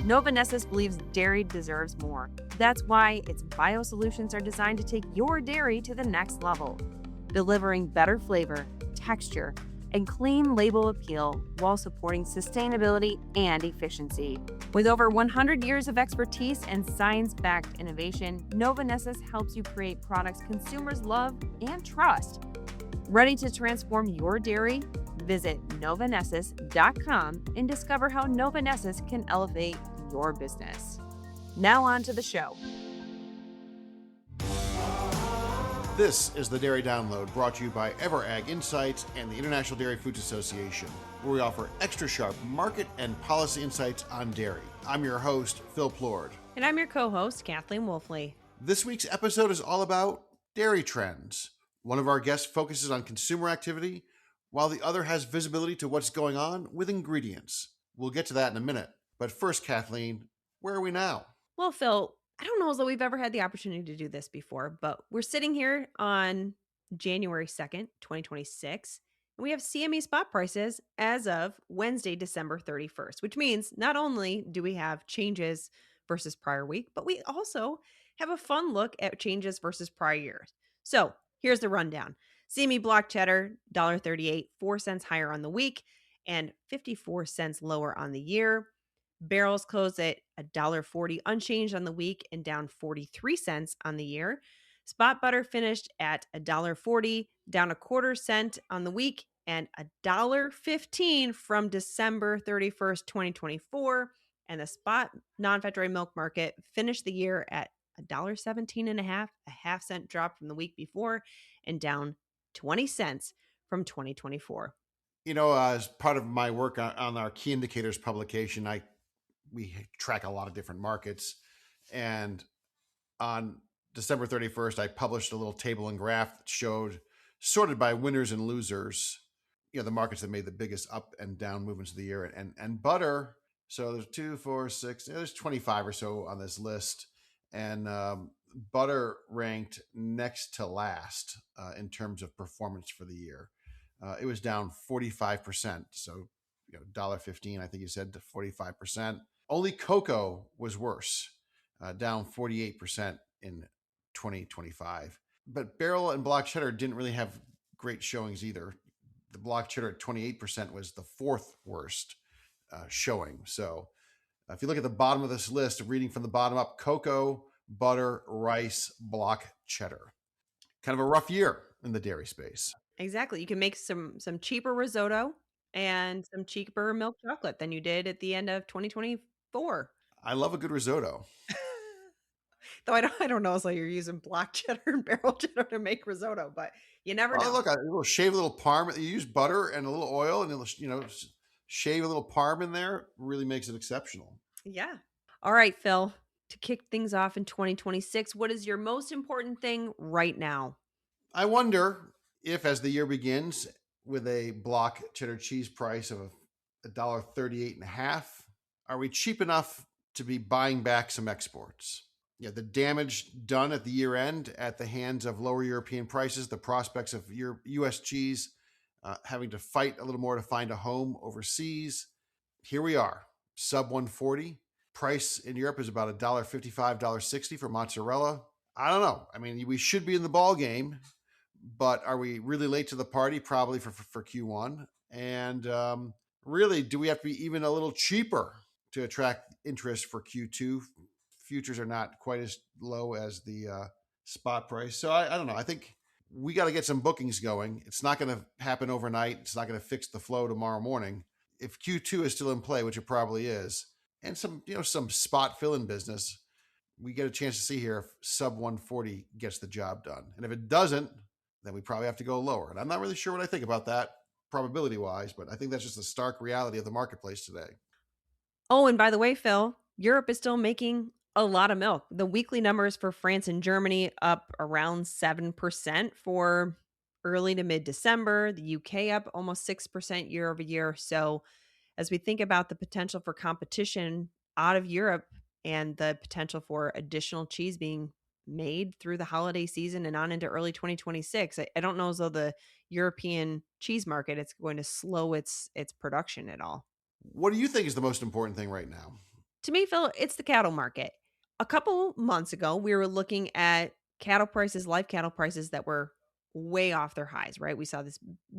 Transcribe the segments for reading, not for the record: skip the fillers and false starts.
Nova Nessus believes dairy deserves more. That's why its biosolutions are designed to take your dairy to the next level, delivering better flavor, texture, and clean label appeal while supporting sustainability and efficiency. With over 100 years of expertise and science-backed innovation, Nova Nessus helps you create products consumers love and trust. Ready to transform your dairy? Visit novanessus.com and discover how Nova Nessus can elevate your business. Now on to the show. This is the Dairy Download, brought to you by EverAg Insights and the International Dairy Foods Association, where we offer extra sharp market and policy insights on dairy. I'm your host, Phil Plord. And I'm your co-host, Kathleen Wolfley. This week's episode is all about dairy trends. One of our guests focuses on consumer activity, while the other has visibility to what's going on with ingredients. We'll get to that in a minute. But first, Kathleen, where are we now? Well, Phil, I don't know as though we've ever had the opportunity to do this before, but we're sitting here on January 2nd, 2026, and we have CME spot prices as of Wednesday, December 31st, which means not only do we have changes versus prior week, but we also have a fun look at changes versus prior years. So here's the rundown. CME block cheddar, $1.38, 4 cents higher on the week and 54 cents lower on the year. Barrels closed at $1.40 unchanged on the week and down 43 cents on the year. Spot butter finished at $1.40, down a quarter cent on the week and $1.15 from December 31st, 2024. And the spot non-fat dairy milk market finished the year at $1.17.5, a half cent drop from the week before and down 20 cents from 2024. You know, as part of my work on our Key Indicators publication, we track a lot of different markets. And on December 31st, I published a little table and graph that showed, sorted by winners and losers, you know, the markets that made the biggest up and down movements of the year. And butter, so there's 2, 4, 6, there's 25 or so on this list. And butter ranked next to last in terms of performance for the year. It was down 45%. So, you know, $1.15, I think you said, to 45%. Only cocoa was worse, down 48% in 2025. But barrel and block cheddar didn't really have great showings either. The block cheddar at 28% was the fourth worst showing. So if you look at the bottom of this list, reading from the bottom up, cocoa, butter, rice, block cheddar. Kind of a rough year in the dairy space. Exactly. You can make some cheaper risotto and some cheaper milk chocolate than you did at the end of 2024. I love a good risotto. Though I don't know, so you're using block cheddar and barrel cheddar to make risotto, but you never know. Look, we'll shave a little parm. You use butter and a little oil, and it'll, you know, shave a little parm in there. Really makes it exceptional. Yeah. All right, Phil. To kick things off in 2026, what is your most important thing right now? I wonder if, as the year begins with a block cheddar cheese price of $1.38.5, are we cheap enough to be buying back some exports? Yeah, the damage done at the year end at the hands of lower European prices, the prospects of U.S. cheese having to fight a little more to find a home overseas. Here we are, sub 140. Price in Europe is about $1.55, $1.60 for mozzarella. I don't know. I mean, we should be in the ball game, but are we really late to the party? Probably for Q1. And really, do we have to be even a little cheaper to attract interest for Q2? Futures are not quite as low as the spot price. So I don't know. I think we got to get some bookings going. It's not going to happen overnight. It's not going to fix the flow tomorrow morning. If Q2 is still in play, which it probably is, and some spot fill-in business, we get a chance to see here if sub 140 gets the job done. And if it doesn't, then we probably have to go lower. And I'm not really sure what I think about that probability-wise, but I think that's just the stark reality of the marketplace today. Oh, and by the way, Phil, Europe is still making a lot of milk. The weekly numbers for France and Germany up around 7% for early to mid-December. The UK up almost 6% year over year. So as we think about the potential for competition out of Europe and the potential for additional cheese being made through the holiday season and on into early 2026, I don't know as though the European cheese market, it's going to slow its production at all. What do you think is the most important thing right now? To me, Phil, it's the cattle market. A couple months ago, we were looking at cattle prices, live cattle prices that were way off their highs, right? We saw this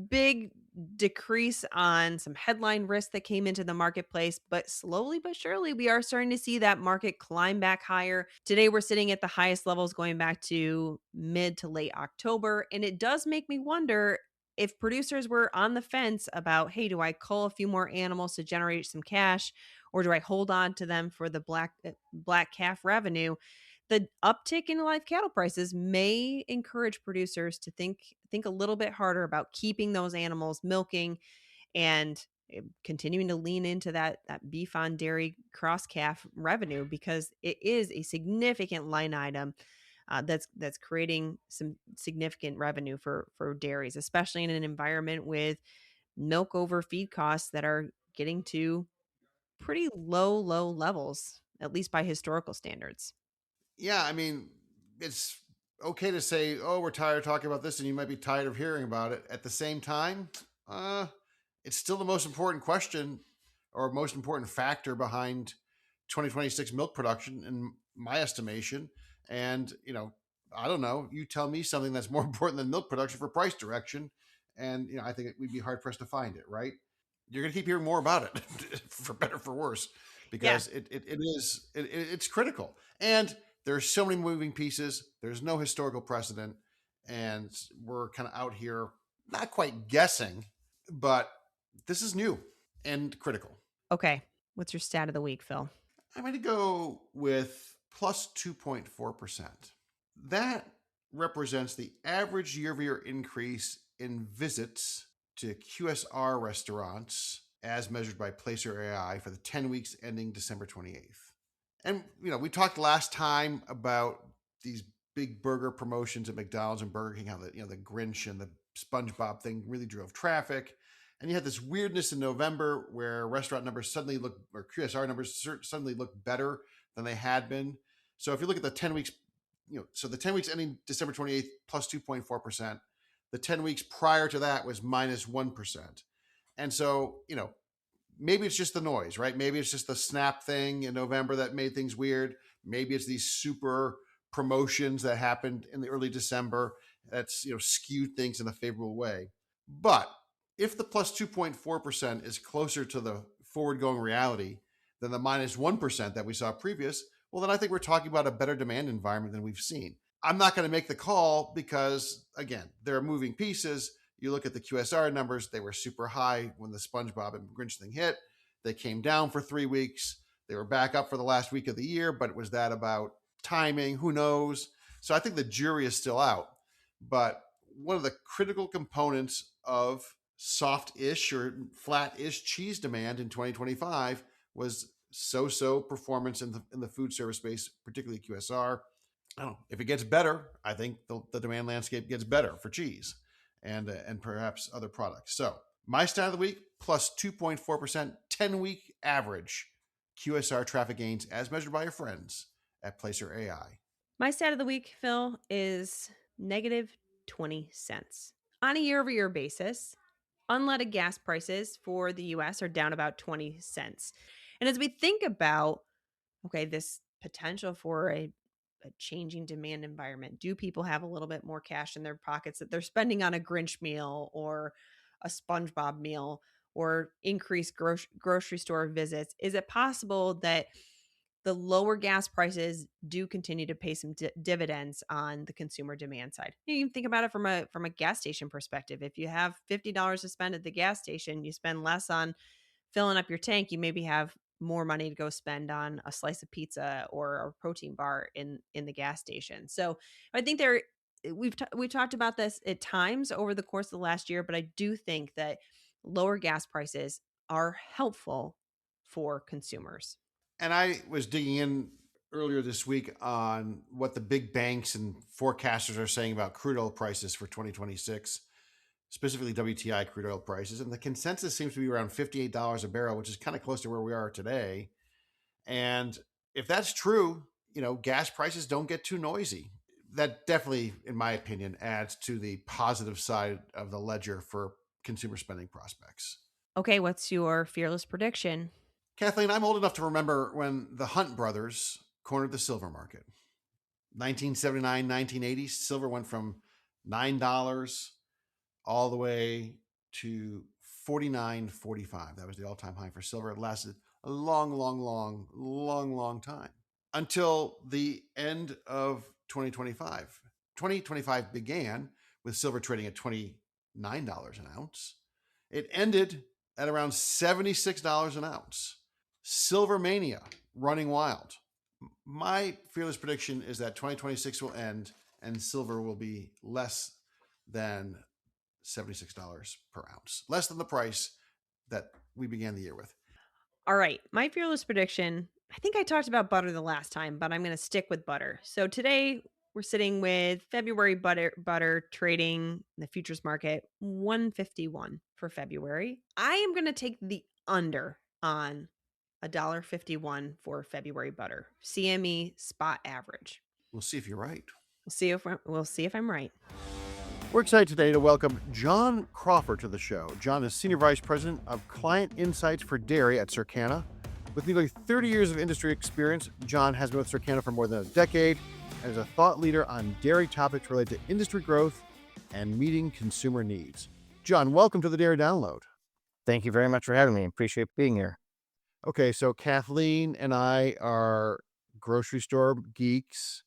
big decrease on some headline risk that came into the marketplace, but slowly but surely, we are starting to see that market climb back higher. Today, we're sitting at the highest levels going back to mid to late October. And it does make me wonder if producers were on the fence about, hey, do I cull a few more animals to generate some cash? Or do I hold on to them for the black calf revenue? The uptick in live cattle prices may encourage producers to think a little bit harder about keeping those animals milking and continuing to lean into that beef on dairy cross calf revenue, because it is a significant line item that's creating some significant revenue for dairies, especially in an environment with milk over feed costs that are getting to pretty low levels, at least by historical standards. Yeah, I mean, it's okay to say, "Oh, we're tired of talking about this," and you might be tired of hearing about it. At the same time, uh, it's still the most important question or most important factor behind 2026 milk production, in my estimation. And I don't know. You tell me something that's more important than milk production for price direction, and I think we'd be hard pressed to find it. Right? You're going to keep hearing more about it, for better or for worse, Yeah. because it's critical. And there's so many moving pieces. There's no historical precedent, and we're kind of out here not quite guessing, but this is new and critical. Okay. What's your stat of the week, Phil? I'm going to go with plus 2.4%. That represents the average year-over-year increase in visits to QSR restaurants as measured by Placer AI for the 10 weeks ending December 28th. And we talked last time about these big burger promotions at McDonald's and Burger King, how the Grinch and the SpongeBob thing really drove traffic. And you had this weirdness in November where restaurant numbers suddenly look, or QSR numbers suddenly look better than they had been. So if you look at the 10 weeks, so the 10 weeks ending December 28th plus 2.4%, the 10 weeks prior to that was minus 1%. And so, maybe it's just the noise, right? Maybe it's just the SNAP thing in November that made things weird. Maybe it's these super promotions that happened in the early December that's skewed things in a favorable way. But if the plus 2.4% is closer to the forward going reality than the minus 1% that we saw previous, well, then I think we're talking about a better demand environment than we've seen. I'm not going to make the call because, again, there are moving pieces. You look at the QSR numbers, they were super high when the SpongeBob and Grinch thing hit. They came down for 3 weeks. They were back up for the last week of the year, but was that about timing? Who knows? So I think the jury is still out. But one of the critical components of soft-ish or flat-ish cheese demand in 2025 was so-so performance in the food service space, particularly QSR. I don't know. If it gets better, I think the demand landscape gets better for cheese and perhaps other products. So my stat of the week, plus 2.4%, 10-week average QSR traffic gains as measured by your friends at Placer AI. My stat of the week, Phil, is negative 20 cents. On a year-over-year basis, unleaded gas prices for the US are down about 20 cents. And as we think about, okay, this potential for a changing demand environment, do people have a little bit more cash in their pockets that they're spending on a Grinch meal or a SpongeBob meal or increased grocery store visits? Is it possible that the lower gas prices do continue to pay some dividends on the consumer demand side? You can think about it from a gas station perspective. If you have $50 to spend at the gas station, you spend less on filling up your tank, you maybe have more money to go spend on a slice of pizza or a protein bar in the gas station. So I think we've talked about this at times over the course of the last year, but I do think that lower gas prices are helpful for consumers. And I was digging in earlier this week on what the big banks and forecasters are saying about crude oil prices for 2026, specifically WTI crude oil prices. And the consensus seems to be around $58 a barrel, which is kind of close to where we are today. And if that's true, gas prices don't get too noisy. That definitely, in my opinion, adds to the positive side of the ledger for consumer spending prospects. Okay, what's your fearless prediction? Kathleen, I'm old enough to remember when the Hunt brothers cornered the silver market. 1979, 1980, silver went from $9 all the way to $49.45. That was the all-time high for silver. It lasted a long time until the end of 2025. 2025 began with silver trading at $29 an ounce. It ended at around $76 an ounce. Silver mania running wild. My fearless prediction is that 2026 will end and silver will be less than $76 per ounce, less than the price that we began the year with. All right. My fearless prediction. I think I talked about butter the last time, but I'm going to stick with butter. So today we're sitting with February butter trading in the futures market 151 for February. I am going to take the under on $1.51 for February butter. CME spot average. We'll see if you're right. We'll see if I'm right. We're excited today to welcome John Crawford to the show. John is Senior Vice President of Client Insights for Dairy at Circana. With nearly 30 years of industry experience, John has been with Circana for more than a decade and is a thought leader on dairy topics related to industry growth and meeting consumer needs. John, welcome to the Dairy Download. Thank you very much for having me. Appreciate being here. Okay, so Kathleen and I are grocery store geeks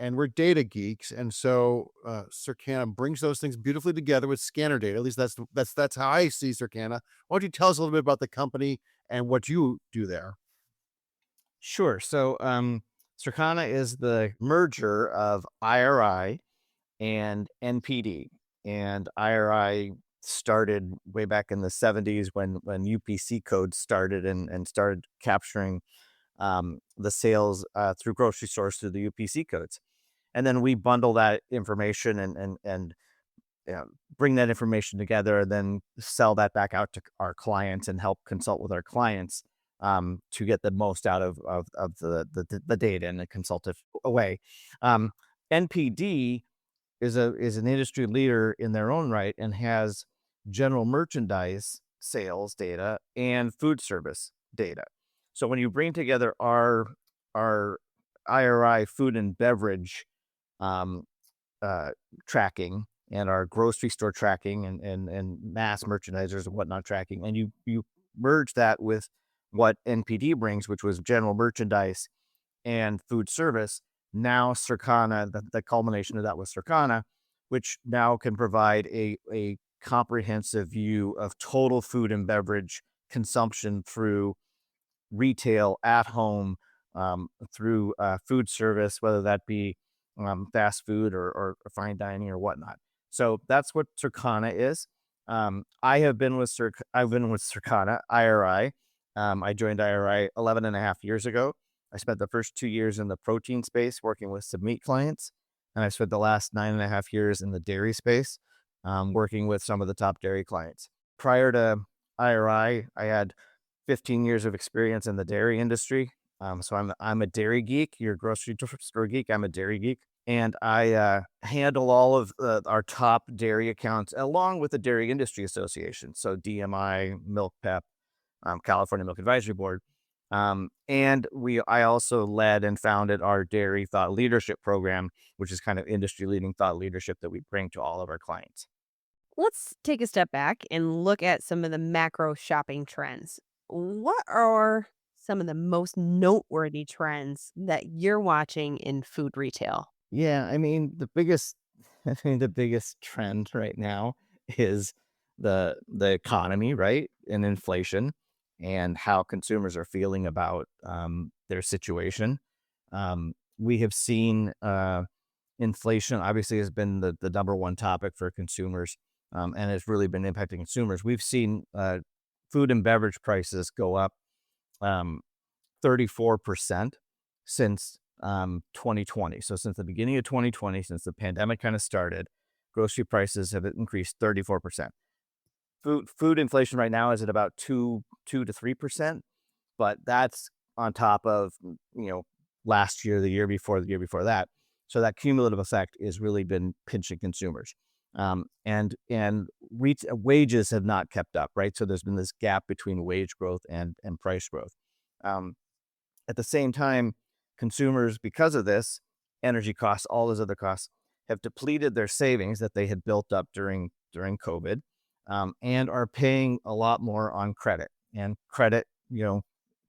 and we're data geeks. And so Circana brings those things beautifully together with scanner data. At least that's how I see Circana. Why don't you tell us a little bit about the company and what you do there? Sure. So Circana is the merger of IRI and NPD. And IRI started way back in the 70s when UPC codes started and started capturing the sales through grocery stores through the UPC codes. And then we bundle that information and bring that information together, and then sell that back out to our clients and help consult with our clients to get the most out of the data in a consultative way. NPD is an industry leader in their own right and has general merchandise sales data and food service data. So when you bring together our IRI food and beverage tracking and our grocery store tracking and mass merchandisers and whatnot tracking, and you merge that with what NPD brings, which was general merchandise and food service. Now Circana, the culmination of that was Circana, which now can provide a comprehensive view of total food and beverage consumption through retail, at home, through food service, whether that be fast food or fine dining or whatnot. So that's what Circana is. I've been with Circana, IRI. I joined IRI 11 and a half years ago. I spent the first 2 years in the protein space working with some meat clients. And I spent the last 9.5 years in the dairy space, working with some of the top dairy clients. Prior to IRI, I had 15 years of experience in the dairy industry. So I'm a dairy geek. You're a grocery store geek. I'm a dairy geek. And I handle all of our top dairy accounts along with the Dairy Industry Association. So DMI, MilkPEP, California Milk Advisory Board. And I also led and founded our Dairy Thought Leadership Program, which is kind of industry leading thought leadership that we bring to all of our clients. Let's take a step back and look at some of the macro shopping trends. What are some of the most noteworthy trends that you're watching in food retail? Yeah, I mean, the biggest trend right now is the economy, right? And inflation and how consumers are feeling about their situation. We have seen inflation obviously has been the number one topic for consumers, and it's really been impacting consumers. We've seen food and beverage prices go up 34% since 2020. So since the beginning of 2020, since the pandemic kind of started, grocery prices have increased 34%. Food inflation right now is at about 2 to 3%, but that's on top of last year, the year before that. So that cumulative effect has really been pinching consumers. And wages have not kept up, right? So there's been this gap between wage growth and price growth. At the same time, consumers, because of this, energy costs, all those other costs, have depleted their savings that they had built up during COVID, and are paying a lot more on credit. And credit,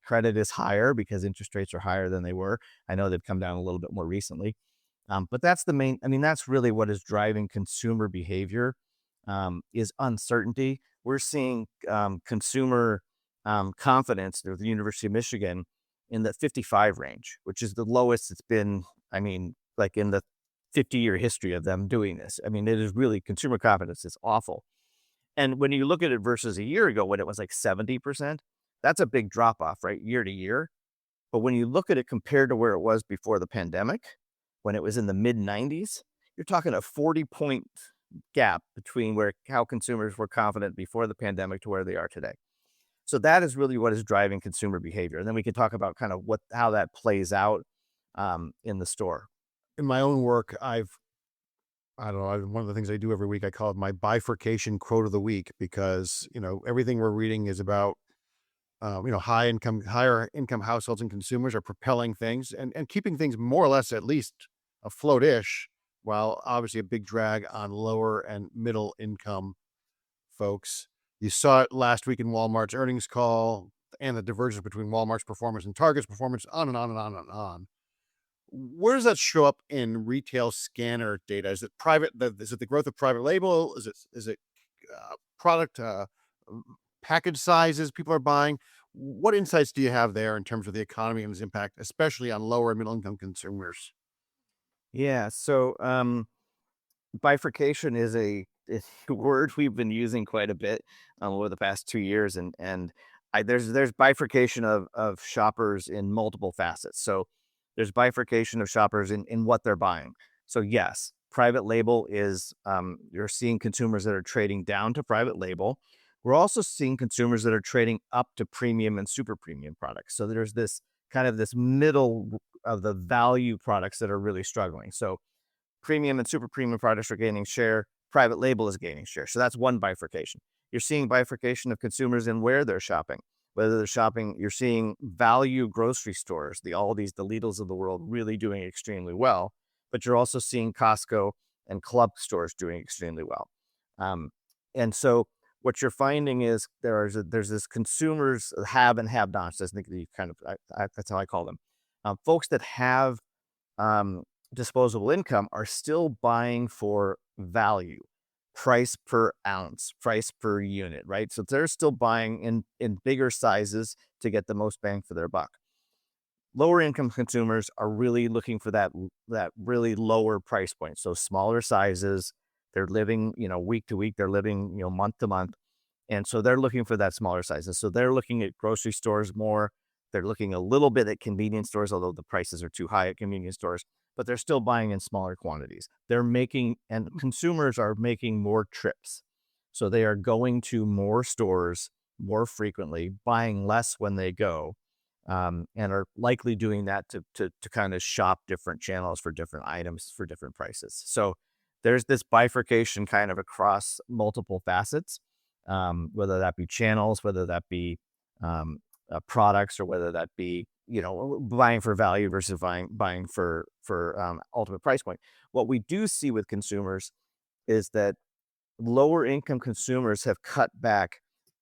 credit is higher because interest rates are higher than they were. I know they've come down a little bit more recently, but that's the main. I mean, that's really what is driving consumer behavior, is uncertainty. We're seeing consumer confidence through the University of Michigan in the 55 range, which is the lowest it's been, I mean, like in the 50-year history of them doing this. I mean, it is really, consumer confidence is awful. And when you look at it versus a year ago, when it was like 70%, that's a big drop off, right? Year to year. But when you look at it compared to where it was before the pandemic, when it was in the mid 90s, you're talking a 40-point gap between how consumers were confident before the pandemic to where they are today. So that is really what is driving consumer behavior. And then we can talk about kind of how that plays out in the store. In my own work, I don't know, one of the things I do every week, I call it my bifurcation quote of the week, because, everything we're reading is about, higher income households and consumers are propelling things and keeping things more or less at least afloat-ish, while obviously a big drag on lower and middle income folks. You saw it last week in Walmart's earnings call, and the divergence between Walmart's performance and Target's performance, on and on and on and on. Where does that show up in retail scanner data? Is it is it the growth of private label? Is it product package sizes people are buying? What insights do you have there in terms of the economy and its impact, especially on lower and middle income consumers? Yeah. So bifurcation is a word we've been using quite a bit over the past 2 years, and there's bifurcation of shoppers in multiple facets. So there's bifurcation of shoppers in what they're buying. So yes, private label is, you're seeing consumers that are trading down to private label. We're also seeing consumers that are trading up to premium and super premium products. So there's this kind of this middle of the value products that are really struggling. So premium and super premium products are gaining share. Private label is gaining share. So that's one bifurcation. You're seeing bifurcation of consumers in where they're shopping. Whether they're shopping, you're seeing value grocery stores, the Aldis, the Lidls of the world, really doing extremely well. But you're also seeing Costco and club stores doing extremely well. And so what you're finding is there's this consumers have and have nots. I think that's how I call them. Folks that have disposable income are still buying for value, price per ounce, price per unit, right? So they're still buying in bigger sizes to get the most bang for their buck. Lower income consumers are really looking for that really lower price point. So smaller sizes, they're living, week to week, they're living, month to month. And so they're looking for that smaller sizes. So they're looking at grocery stores more. They're looking a little bit at convenience stores, although the prices are too high at convenience stores, but they're still buying in smaller quantities. And consumers are making more trips. So they are going to more stores more frequently, buying less when they go, and are likely doing that to kind of shop different channels for different items for different prices. So there's this bifurcation kind of across multiple facets, whether that be channels, whether that be products, or whether that be buying for value versus buying for ultimate price point. What we do see with consumers is that lower income consumers have cut back.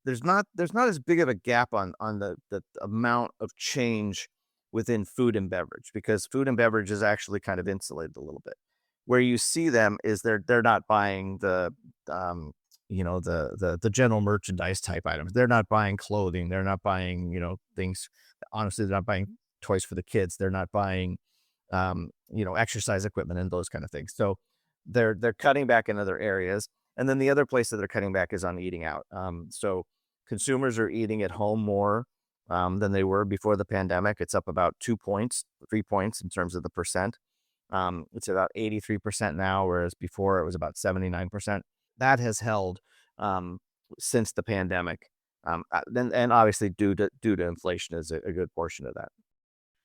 There's not as big of a gap on the amount of change within food and beverage, because food and beverage is actually kind of insulated a little bit. Where you see them is they're not buying the general merchandise type items. They're not buying clothing. They're not buying, things. Honestly, they're not buying toys for the kids. They're not buying, exercise equipment and those kind of things. So they're cutting back in other areas. And then the other place that they're cutting back is on eating out. So consumers are eating at home more than they were before the pandemic. It's up about 3 points in terms of the percent. It's about 83% now, whereas before it was about 79%. That has held since the pandemic. And obviously due to inflation is a good portion of that.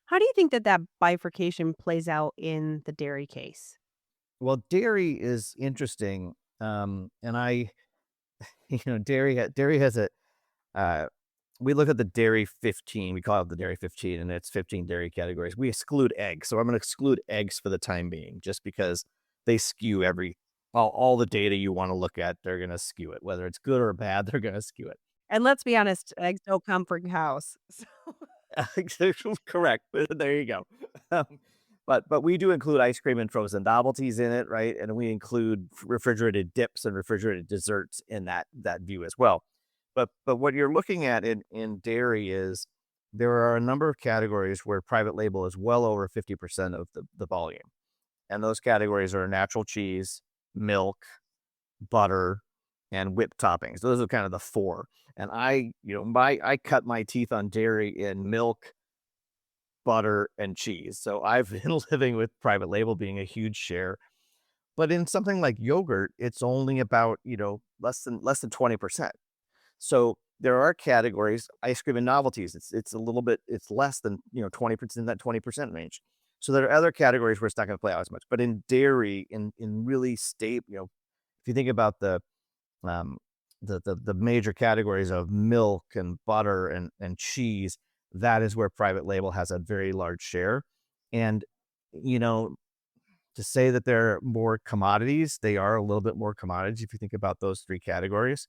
How do you think that bifurcation plays out in the dairy case? Well, dairy is interesting. And dairy has we look at the dairy 15. We call it the dairy 15, and it's 15 dairy categories. We exclude eggs. So I'm going to exclude eggs for the time being, just because they skew all the data you want to look at. They're going to skew it, whether it's good or bad. They're going to skew it. And let's be honest, eggs don't come from cows. So. Correct. There you go. But we do include ice cream and frozen novelties in it, right? And we include refrigerated dips and refrigerated desserts in that view as well. But what you're looking at in dairy is there are a number of categories where private label is well over 50% of the volume. And those categories are natural cheese, milk, butter, and whipped toppings. Those are kind of the four. And I cut my teeth on dairy in milk, butter, and cheese. So I've been living with private label being a huge share. But in something like yogurt, it's only about, less than 20%. So there are categories, ice cream and novelties. It's less than 20%, in that 20% range. So there are other categories where it's not going to play out as much. But in dairy, in really stable, if you think about the major categories of milk and butter and cheese, that is where private label has a very large share. And to say that they're more commodities, they are a little bit more commodities if you think about those three categories.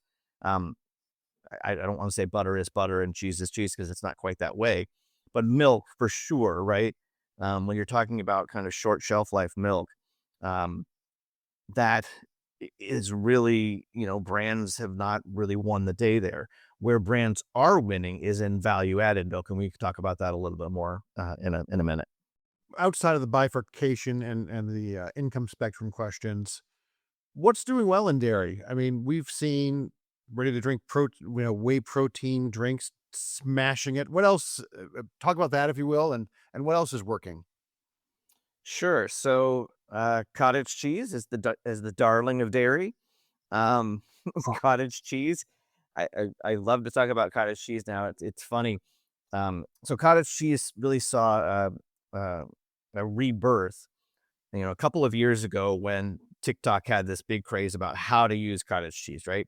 I don't want to say butter is butter and cheese is cheese, because it's not quite that way. But milk, for sure, right? When you're talking about kind of short shelf life milk, that is really, brands have not really won the day there. Where brands are winning is in value added milk. And we can talk about that a little bit more in a minute. Outside of the bifurcation and the income spectrum questions, what's doing well in dairy? I mean, we've seen ready to drink whey protein drinks smashing it. What else? Talk about that, if you will, and what else is working? Sure. So cottage cheese is the darling of dairy. Cottage cheese. I love to talk about cottage cheese now. It's funny. So cottage cheese really saw a rebirth, a couple of years ago when TikTok had this big craze about how to use cottage cheese, right?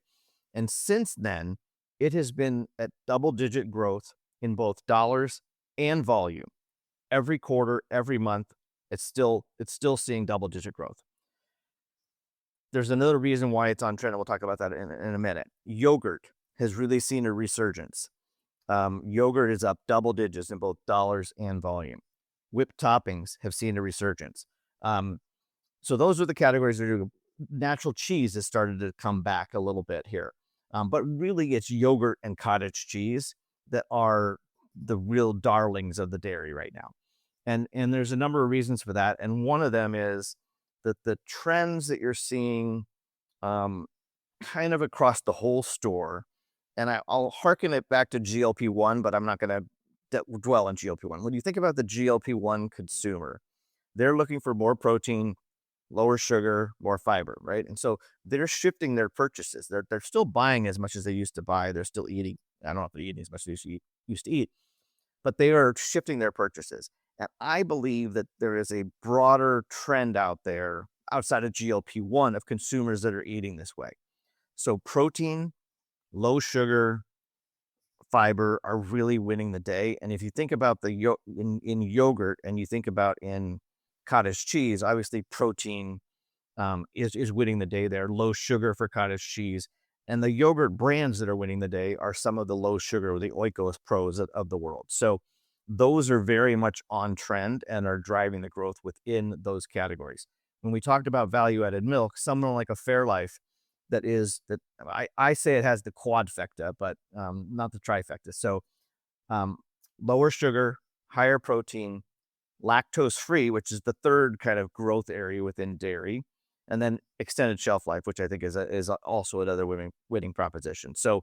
And since then, it has been at double-digit growth in both dollars and volume. Every quarter, every month, it's still seeing double-digit growth. There's another reason why it's on trend, and we'll talk about that in a minute. Yogurt has really seen a resurgence. Yogurt is up double digits in both dollars and volume. Whipped toppings have seen a resurgence. So those are the categories that are. Natural cheese has started to come back a little bit here. But really, it's yogurt and cottage cheese that are the real darlings of the dairy right now. And there's a number of reasons for that. And one of them is that the trends that you're seeing kind of across the whole store, and I'll hearken it back to GLP-1, but I'm not going to dwell on GLP-1. When you think about the GLP-1 consumer, they're looking for more protein, lower sugar, more fiber, right? And so they're shifting their purchases. They're still buying as much as they used to buy. They're still eating. I don't know if they're eating as much as they used to eat, but they are shifting their purchases. And I believe that there is a broader trend out there outside of GLP-1 of consumers that are eating this way. So protein, low sugar, fiber are really winning the day. And if you think about in yogurt, and you think about in cottage cheese, obviously protein is winning the day there. Low sugar for cottage cheese, and the yogurt brands that are winning the day are some of the low sugar, the Oikos Pros of the world. So those are very much on trend and are driving the growth within those categories. When we talked about value added milk, someone like a Fairlife I say it has the quadfecta, but not the trifecta. So lower sugar, higher protein, lactose-free, which is the third kind of growth area within dairy, and then extended shelf life, which I think is also another winning proposition. So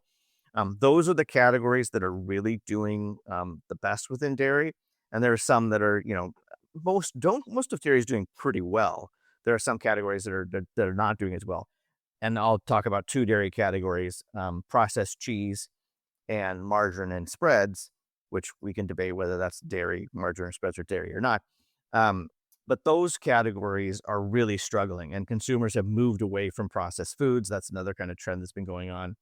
those are the categories that are really doing the best within dairy, and there are some that are, most of dairy is doing pretty well. There are some categories that are not doing as well, and I'll talk about two dairy categories: processed cheese and margarine and spreads, which we can debate whether that's dairy, margarine, spreads, or dairy or not. But those categories are really struggling, and consumers have moved away from processed foods. That's another kind of trend that's been going on.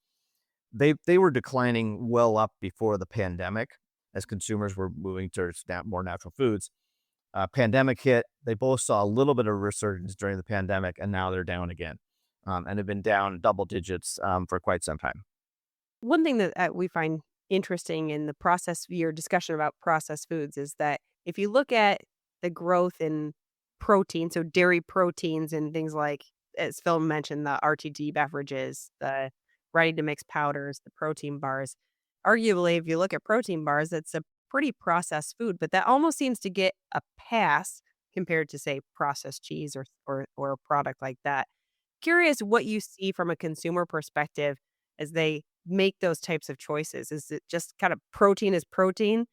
they were declining well up before the pandemic as consumers were moving towards more natural foods. Pandemic hit, they both saw a little bit of resurgence during the pandemic, and now they're down again, and have been down double digits for quite some time. One thing that we find interesting in your discussion about processed foods is that if you look at the growth in protein, so dairy proteins and things like, as Phil mentioned, the RTD beverages, the ready to mix powders, the protein bars. Arguably, if you look at protein bars, it's a pretty processed food, but that almost seems to get a pass compared to, say, processed cheese or a product like that. Curious what you see from a consumer perspective as they make those types of choices. Is it just kind of protein is protein,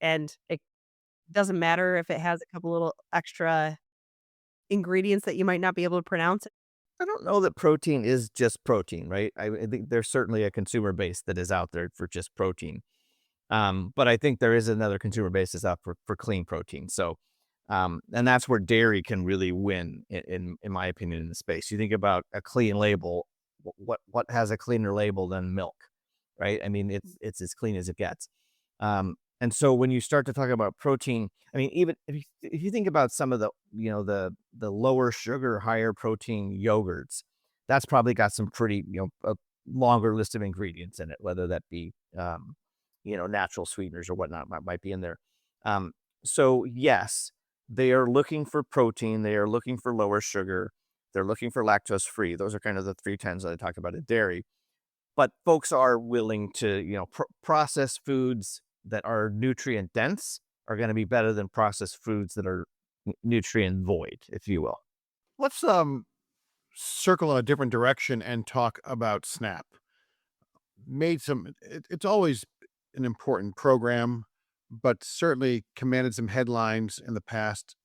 and it doesn't matter if it has a couple little extra ingredients that you might not be able to pronounce? I don't know that protein is just protein, right? I think there's certainly a consumer base that is out there for just protein. But I think there is another consumer base that's out for clean protein. So, and that's where dairy can really win, in my opinion, in the space. You think about a clean label. What has a cleaner label than milk, right? I mean, it's as clean as it gets. And so when you start to talk about protein, I mean, even if you think about some of the, the lower sugar, higher protein yogurts, that's probably got some pretty, a longer list of ingredients in it, whether that be, natural sweeteners or whatnot might be in there. So yes, they are looking for protein. They are looking for lower sugar. They're looking for lactose free. Those are kind of the three trends that I talked about in dairy. But folks are willing to, process foods that are nutrient dense are going to be better than processed foods that are nutrient void, if you will. Let's circle in a different direction and talk about SNAP. It's always an important program, but certainly commanded some headlines in the past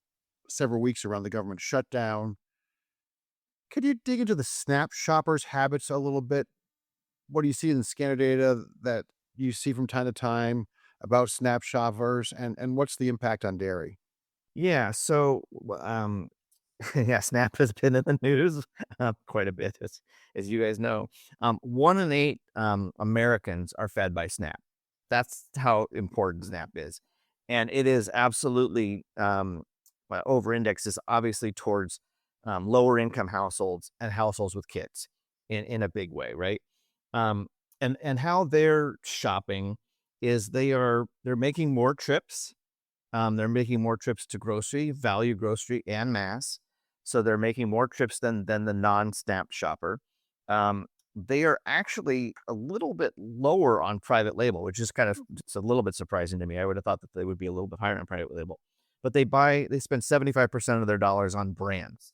several weeks around the government shutdown. Could you dig into the SNAP shoppers' habits a little bit? What do you see in the scanner data that you see from time to time about SNAP shoppers, and what's the impact on dairy? Yeah. So, yeah, SNAP has been in the news quite a bit, as you guys know. 1 in 8 Americans are fed by SNAP. That's how important SNAP is. And it is absolutely over-indexes, obviously, towards lower income households and households with kids in a big way, right? And how they're shopping is they're making more trips. They're making more trips to grocery, value grocery, and mass. So they're making more trips than the non-SNAP shopper. They are actually a little bit lower on private label, which is it's a little bit surprising to me. I would have thought that they would be a little bit higher on private label. But they spend 75% of their dollars on brands,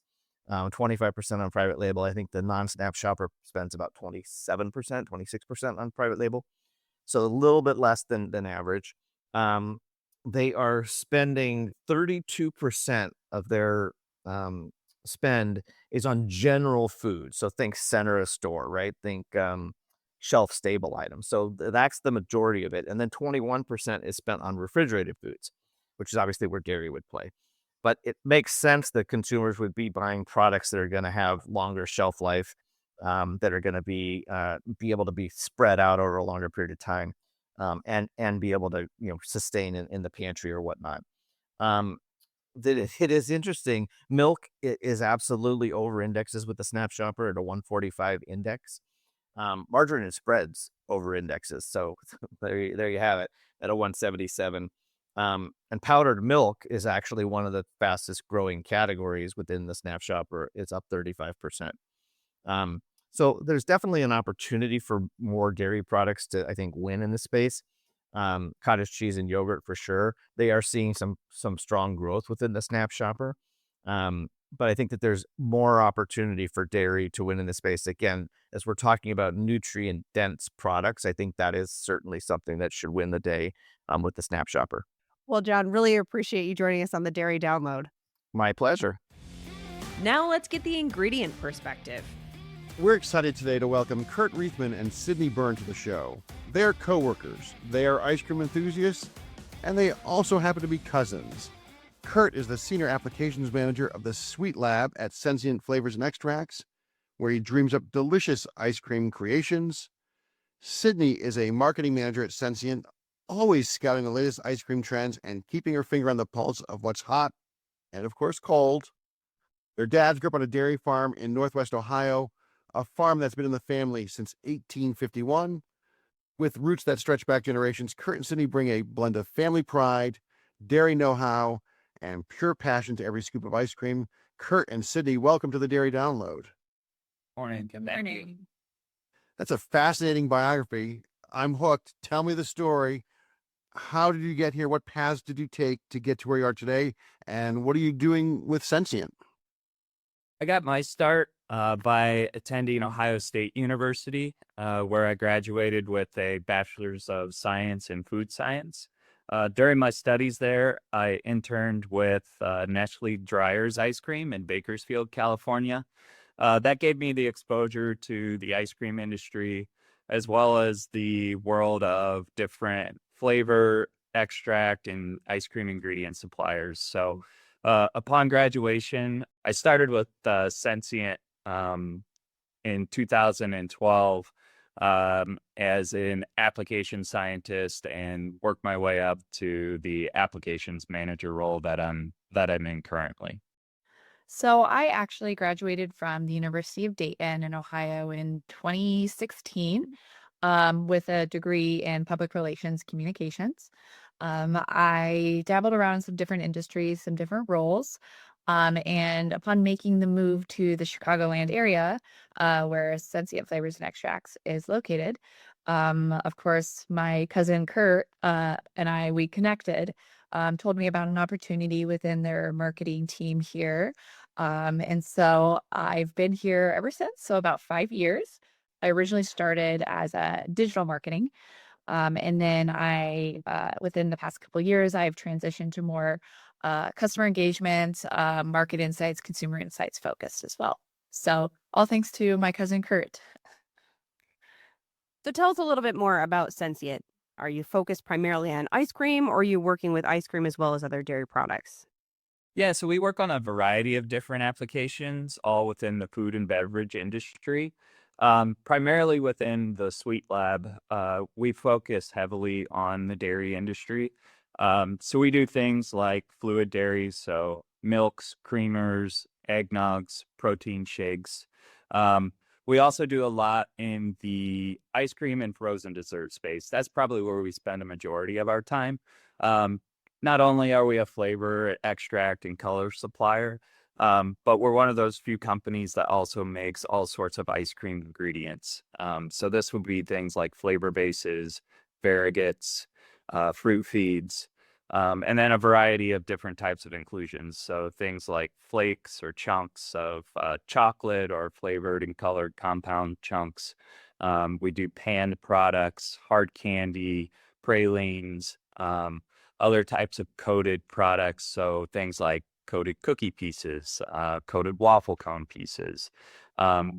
25% on private label. I think the non-SNAP shopper spends about 27%, 26% on private label. So a little bit less than average. They are spending 32% of their spend is on general food. So think center of store, right? Think shelf stable items. So that's the majority of it. And then 21% is spent on refrigerated foods, which is obviously where dairy would play. But it makes sense that consumers would be buying products that are going to have longer shelf life, that are going to be able to be spread out over a longer period of time, and be able to sustain in the pantry or whatnot. It is interesting. Milk is absolutely over indexes with the SNAP shopper at a 145 index. Margarine and spreads over indexes. So there you have it at a 177. And powdered milk is actually one of the fastest growing categories within the SNAP shopper. It's up 35%. So there's definitely an opportunity for more dairy products to, I think, win in this space. Cottage cheese and yogurt for sure. They are seeing some strong growth within the SNAP shopper. But I think that there's more opportunity for dairy to win in this space. Again, as we're talking about nutrient dense products, I think that is certainly something that should win the day with the SNAP shopper. Well, John, really appreciate you joining us on the Dairy Download. My pleasure. Now let's get the ingredient perspective. We're excited today to welcome Kurt Reithman and Sydney Byrne to the show. They're co-workers, they are ice cream enthusiasts, and they also happen to be cousins. Kurt is the Senior Applications Manager of the Sweet Lab at Sensient Flavors and Extracts, where he dreams up delicious ice cream creations. Sydney is a marketing manager at Sensient, always scouting the latest ice cream trends and keeping her finger on the pulse of what's hot and, of course, cold. Their dads grew up on a dairy farm in Northwest Ohio, a farm that's been in the family since 1851. With roots that stretch back generations, Kurt and Sydney bring a blend of family pride, dairy know-how, and pure passion to every scoop of ice cream. Kurt and Sydney, welcome to the Dairy Download. Morning. Morning. That's a fascinating biography. I'm hooked. Tell me the story. How did you get here? What paths did you take to get to where you are today? And what are you doing with Sensient? I got my start by attending Ohio State University, where I graduated with a Bachelor's of Science in Food Science. During my studies there, I interned with Nestle Dryers Ice Cream in Bakersfield, California. That gave me the exposure to the ice cream industry, as well as the world of different flavor, extract, and ice cream ingredient suppliers. So upon graduation, I started with Sensient in 2012 as an application scientist and worked my way up to the applications manager role that I'm in currently. So I actually graduated from the University of Dayton in Ohio in 2016 with a degree in public relations communications. I dabbled around in some different industries, some different roles. And upon making the move to the Chicagoland area, where Sensient Flavors and Extracts is located, of course, my cousin Kurt we connected, told me about an opportunity within their marketing team here. And so I've been here ever since, so about 5 years. I originally started as a digital marketing. And then within the past couple of years, I've transitioned to more customer engagement, market insights, consumer insights focused as well. So all thanks to my cousin Kurt. So tell us a little bit more about Sensient. Are you focused primarily on ice cream, or are you working with ice cream as well as other dairy products? Yeah, so we work on a variety of different applications, all within the food and beverage industry. Primarily within the Sweet Lab, we focus heavily on the dairy industry. So we do things like fluid dairy, so milks, creamers, eggnogs, protein shakes. We also do a lot in the ice cream and frozen dessert space. That's probably where we spend a majority of our time. Not only are we a flavor, extract, and color supplier, but we're one of those few companies that also makes all sorts of ice cream ingredients. So this would be things like flavor bases, variegates, fruit feeds, and then a variety of different types of inclusions. So things like flakes or chunks of chocolate or flavored and colored compound chunks. We do panned products, hard candy, pralines, other types of coated products. So things like coated cookie pieces, coated waffle cone pieces.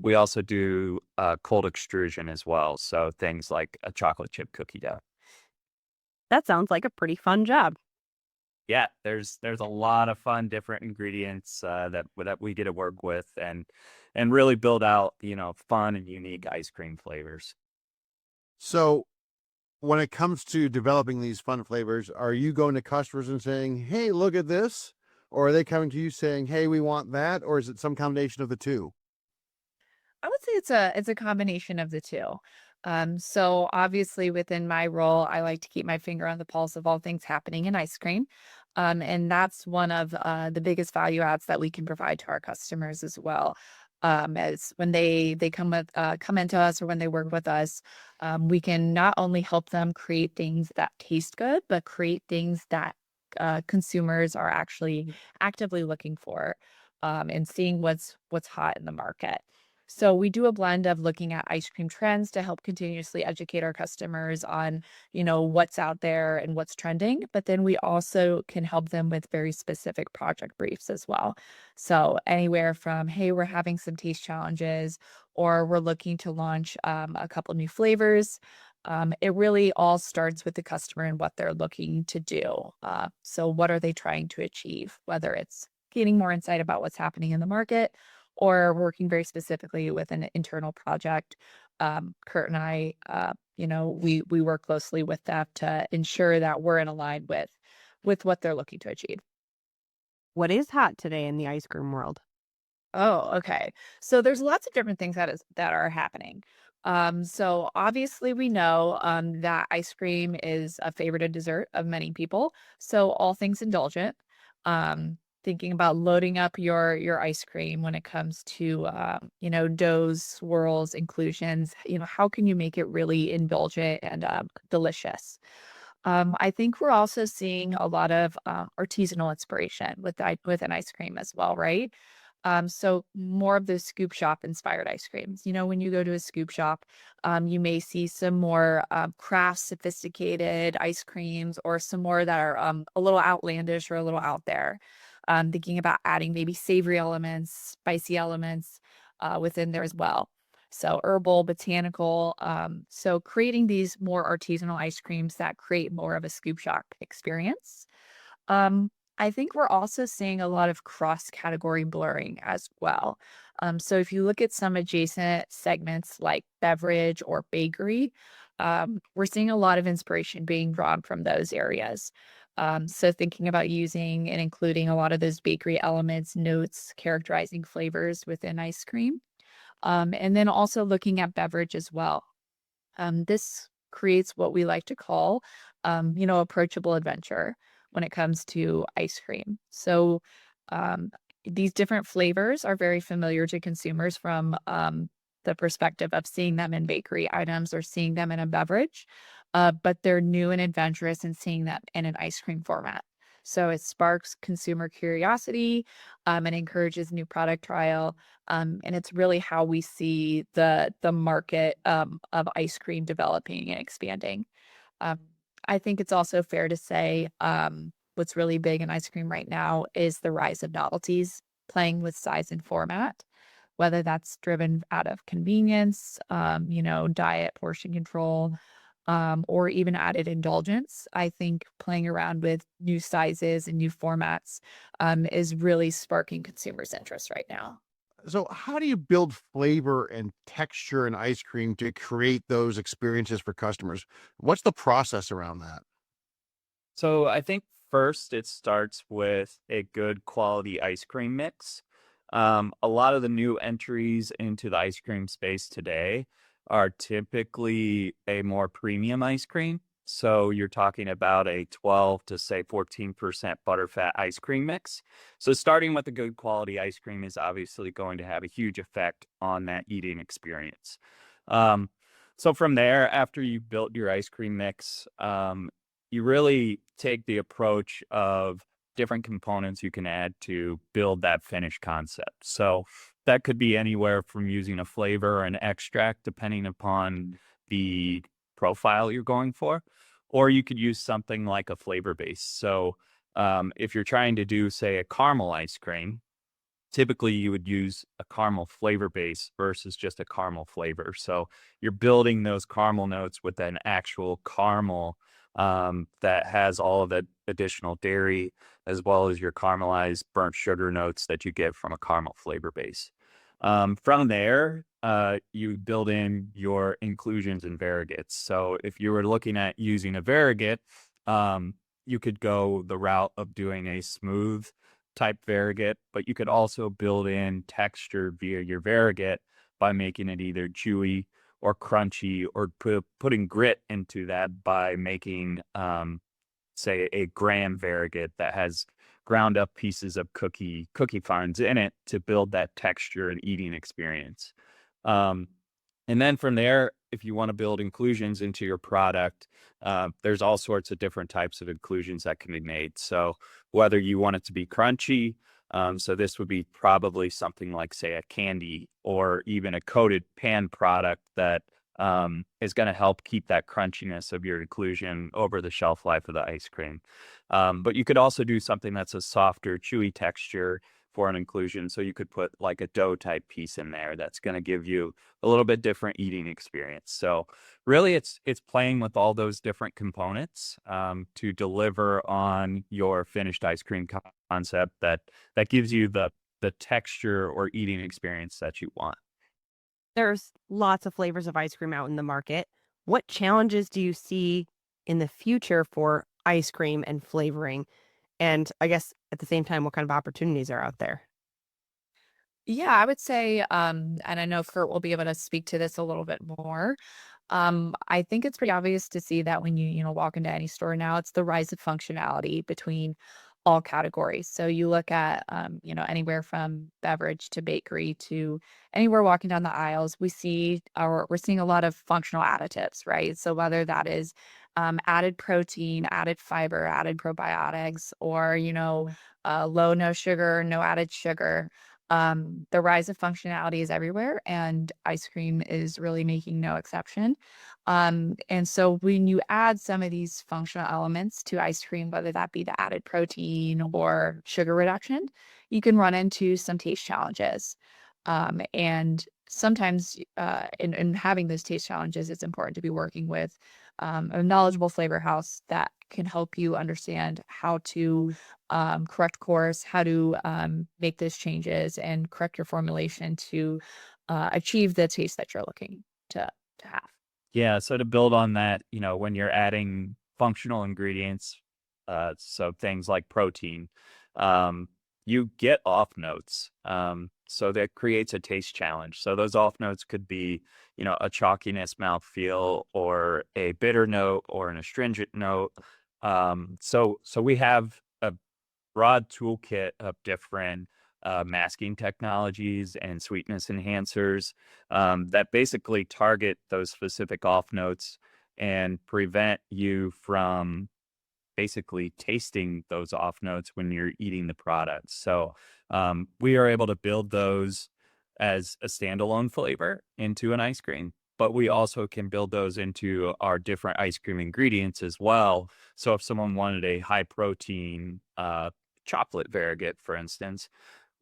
We also do cold extrusion as well. So things like a chocolate chip cookie dough. That sounds like a pretty fun job. Yeah, there's a lot of fun different ingredients that we get to work with and really build out, fun and unique ice cream flavors. So when it comes to developing these fun flavors, are you going to customers and saying, hey, look at this? Or are they coming to you saying, hey, we want that? Or is it some combination of the two? I would say it's a combination of the two. So obviously within my role, I like to keep my finger on the pulse of all things happening in ice cream. And that's one of the biggest value adds that we can provide to our customers as well. As when they come into us or when they work with us, we can not only help them create things that taste good, but create things that consumers are actually actively looking for, and seeing what's hot in the market. So we do a blend of looking at ice cream trends to help continuously educate our customers on, what's out there and what's trending. But then we also can help them with very specific project briefs as well. So anywhere from, hey, we're having some taste challenges, or we're looking to launch a couple new flavors. It really all starts with the customer and what they're looking to do. So what are they trying to achieve, whether it's gaining more insight about what's happening in the market, or working very specifically with an internal project. Kurt and I we work closely with them to ensure that we're in line with what they're looking to achieve. What is hot today in the ice cream world? Oh, okay. So there's lots of different things that are happening. So obviously we know that ice cream is a favorite of dessert of many people. So all things indulgent. Thinking about loading up your ice cream when it comes to doughs, swirls, inclusions. How can you make it really indulgent and delicious? I think we're also seeing a lot of artisanal inspiration with an ice cream as well, right? So more of those scoop shop inspired ice creams. When you go to a scoop shop, you may see some more craft sophisticated ice creams or some more that are a little outlandish or a little out there. Thinking about adding maybe savory elements, spicy elements within there as well. So herbal, botanical. So creating these more artisanal ice creams that create more of a scoop shop experience. Um, I think we're also seeing a lot of cross-category blurring as well. So if you look at some adjacent segments like beverage or bakery, we're seeing a lot of inspiration being drawn from those areas. So thinking about using and including a lot of those bakery elements, notes, characterizing flavors within ice cream. And then also looking at beverage as well. This creates what we like to call, approachable adventure when it comes to ice cream. So um, these different flavors are very familiar to consumers from the perspective of seeing them in bakery items or seeing them in a beverage, but they're new and adventurous in seeing that in an ice cream format. So it sparks consumer curiosity and encourages new product trial. And it's really how we see the market of ice cream developing and expanding. Um, I think it's also fair to say what's really big in ice cream right now is the rise of novelties, playing with size and format, whether that's driven out of convenience, diet, portion control, or even added indulgence. I think playing around with new sizes and new formats is really sparking consumers' interest right now. So, how do you build flavor and texture in ice cream to create those experiences for customers? What's the process around that? So I think first it starts with a good quality ice cream mix. A lot of the new entries into the ice cream space today are typically a more premium ice cream. So you're talking about a 12 to say 14% butterfat ice cream mix. So starting with a good quality ice cream is obviously going to have a huge effect on that eating experience. Um, so from there, after you've built your ice cream mix, you really take the approach of different components you can add to build that finished concept. So that could be anywhere from using a flavor or an extract, depending upon the profile you're going for, or you could use something like a flavor base. So if you're trying to do, say, a caramel ice cream, typically you would use a caramel flavor base versus just a caramel flavor. So you're building those caramel notes with an actual caramel that has all of the additional dairy as well as your caramelized burnt sugar notes that you get from a caramel flavor base. From there, you build in your inclusions and variegates. So if you were looking at using a variegate, you could go the route of doing a smooth type variegate, but you could also build in texture via your variegate by making it either chewy or crunchy, or putting grit into that by making, say, a graham variegate that has ground up pieces of cookie fines in it to build that texture and eating experience. Um, and then from there, if you want to build inclusions into your product, there's all sorts of different types of inclusions that can be made. So whether you want it to be crunchy, so this would be probably something like, say, a candy or even a coated pan product that is going to help keep that crunchiness of your inclusion over the shelf life of the ice cream. But you could also do something that's a softer, chewy texture for an inclusion. So you could put like a dough type piece in there that's going to give you a little bit different eating experience. So really it's playing with all those different components to deliver on your finished ice cream concept that gives you the texture or eating experience that you want. There's lots of flavors of ice cream out in the market. What challenges do you see in the future for ice cream and flavoring? And I guess at the same time, what kind of opportunities are out there? Yeah, I would say, and I know Kurt will be able to speak to this a little bit more. I think it's pretty obvious to see that when you walk into any store now, it's the rise of functionality between all categories. So you look at, anywhere from beverage to bakery to anywhere walking down the aisles, we're seeing a lot of functional additives, right? So whether that is added protein, added fiber, added probiotics, or low, no sugar, no added sugar. The rise of functionality is everywhere, and ice cream is really making no exception. And so when you add some of these functional elements to ice cream, whether that be the added protein or sugar reduction, you can run into some taste challenges. And sometimes in having those taste challenges, it's important to be working with a knowledgeable flavor house that can help you understand how to correct course, how to make those changes and correct your formulation to achieve the taste that you're looking to have. Yeah, so to build on that, when you're adding functional ingredients, so things like protein, you get off notes. So that creates a taste challenge. So those off notes could be, a chalkiness mouthfeel or a bitter note or an astringent note. So we have a broad toolkit of different masking technologies and sweetness enhancers that basically target those specific off notes and prevent you from basically tasting those off notes when you're eating the product. So we are able to build those as a standalone flavor into an ice cream, but we also can build those into our different ice cream ingredients as well. So if someone wanted a high protein chocolate variegate, for instance,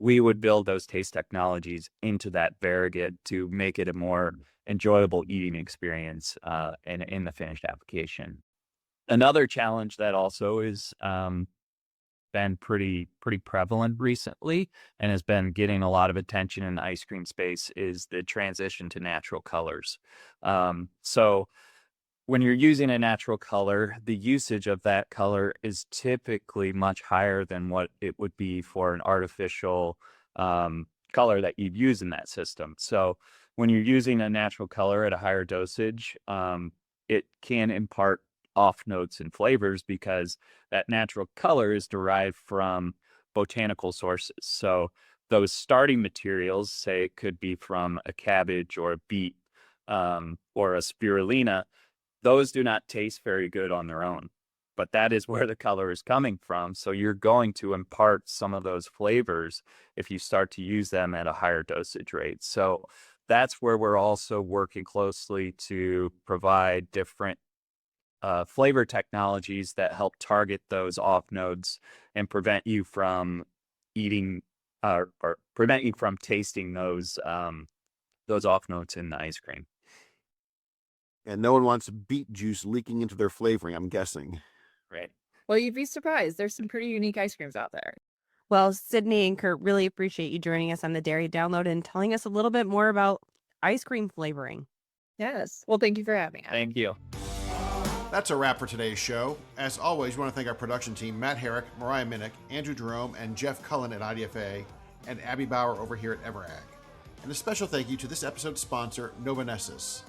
we would build those taste technologies into that variegate to make it a more enjoyable eating experience in the finished application. Another challenge that also is been pretty prevalent recently and has been getting a lot of attention in the ice cream space is the transition to natural colors. So when you're using a natural color, the usage of that color is typically much higher than what it would be for an artificial color that you'd use in that system. So when you're using a natural color at a higher dosage, it can impart off notes and flavors because that natural color is derived from botanical sources. So those starting materials, say it could be from a cabbage or a beet or a spirulina, those do not taste very good on their own, but that is where the color is coming from. So you're going to impart some of those flavors if you start to use them at a higher dosage rate. So that's where we're also working closely to provide different flavor technologies that help target those off notes and prevent you from eating or prevent you from tasting those off notes in the ice cream. And no one wants beet juice leaking into their flavoring, I'm guessing. Right. Well, you'd be surprised. There's some pretty unique ice creams out there. Well, Sydney and Kurt, really appreciate you joining us on the Dairy Download and telling us a little bit more about ice cream flavoring. Yes. Well, thank you for having us. Thank you. That's a wrap for today's show. As always, we want to thank our production team, Matt Herrick, Mariah Minnick, Andrew Jerome, and Jeff Cullen at IDFA, and Abby Bauer over here at Everag. And a special thank you to this episode's sponsor, Novanessus.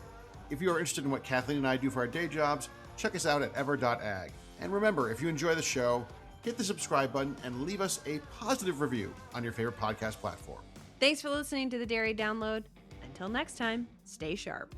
If you are interested in what Kathleen and I do for our day jobs, check us out at ever.ag. And remember, if you enjoy the show, hit the subscribe button and leave us a positive review on your favorite podcast platform. Thanks for listening to the Dairy Download. Until next time, stay sharp.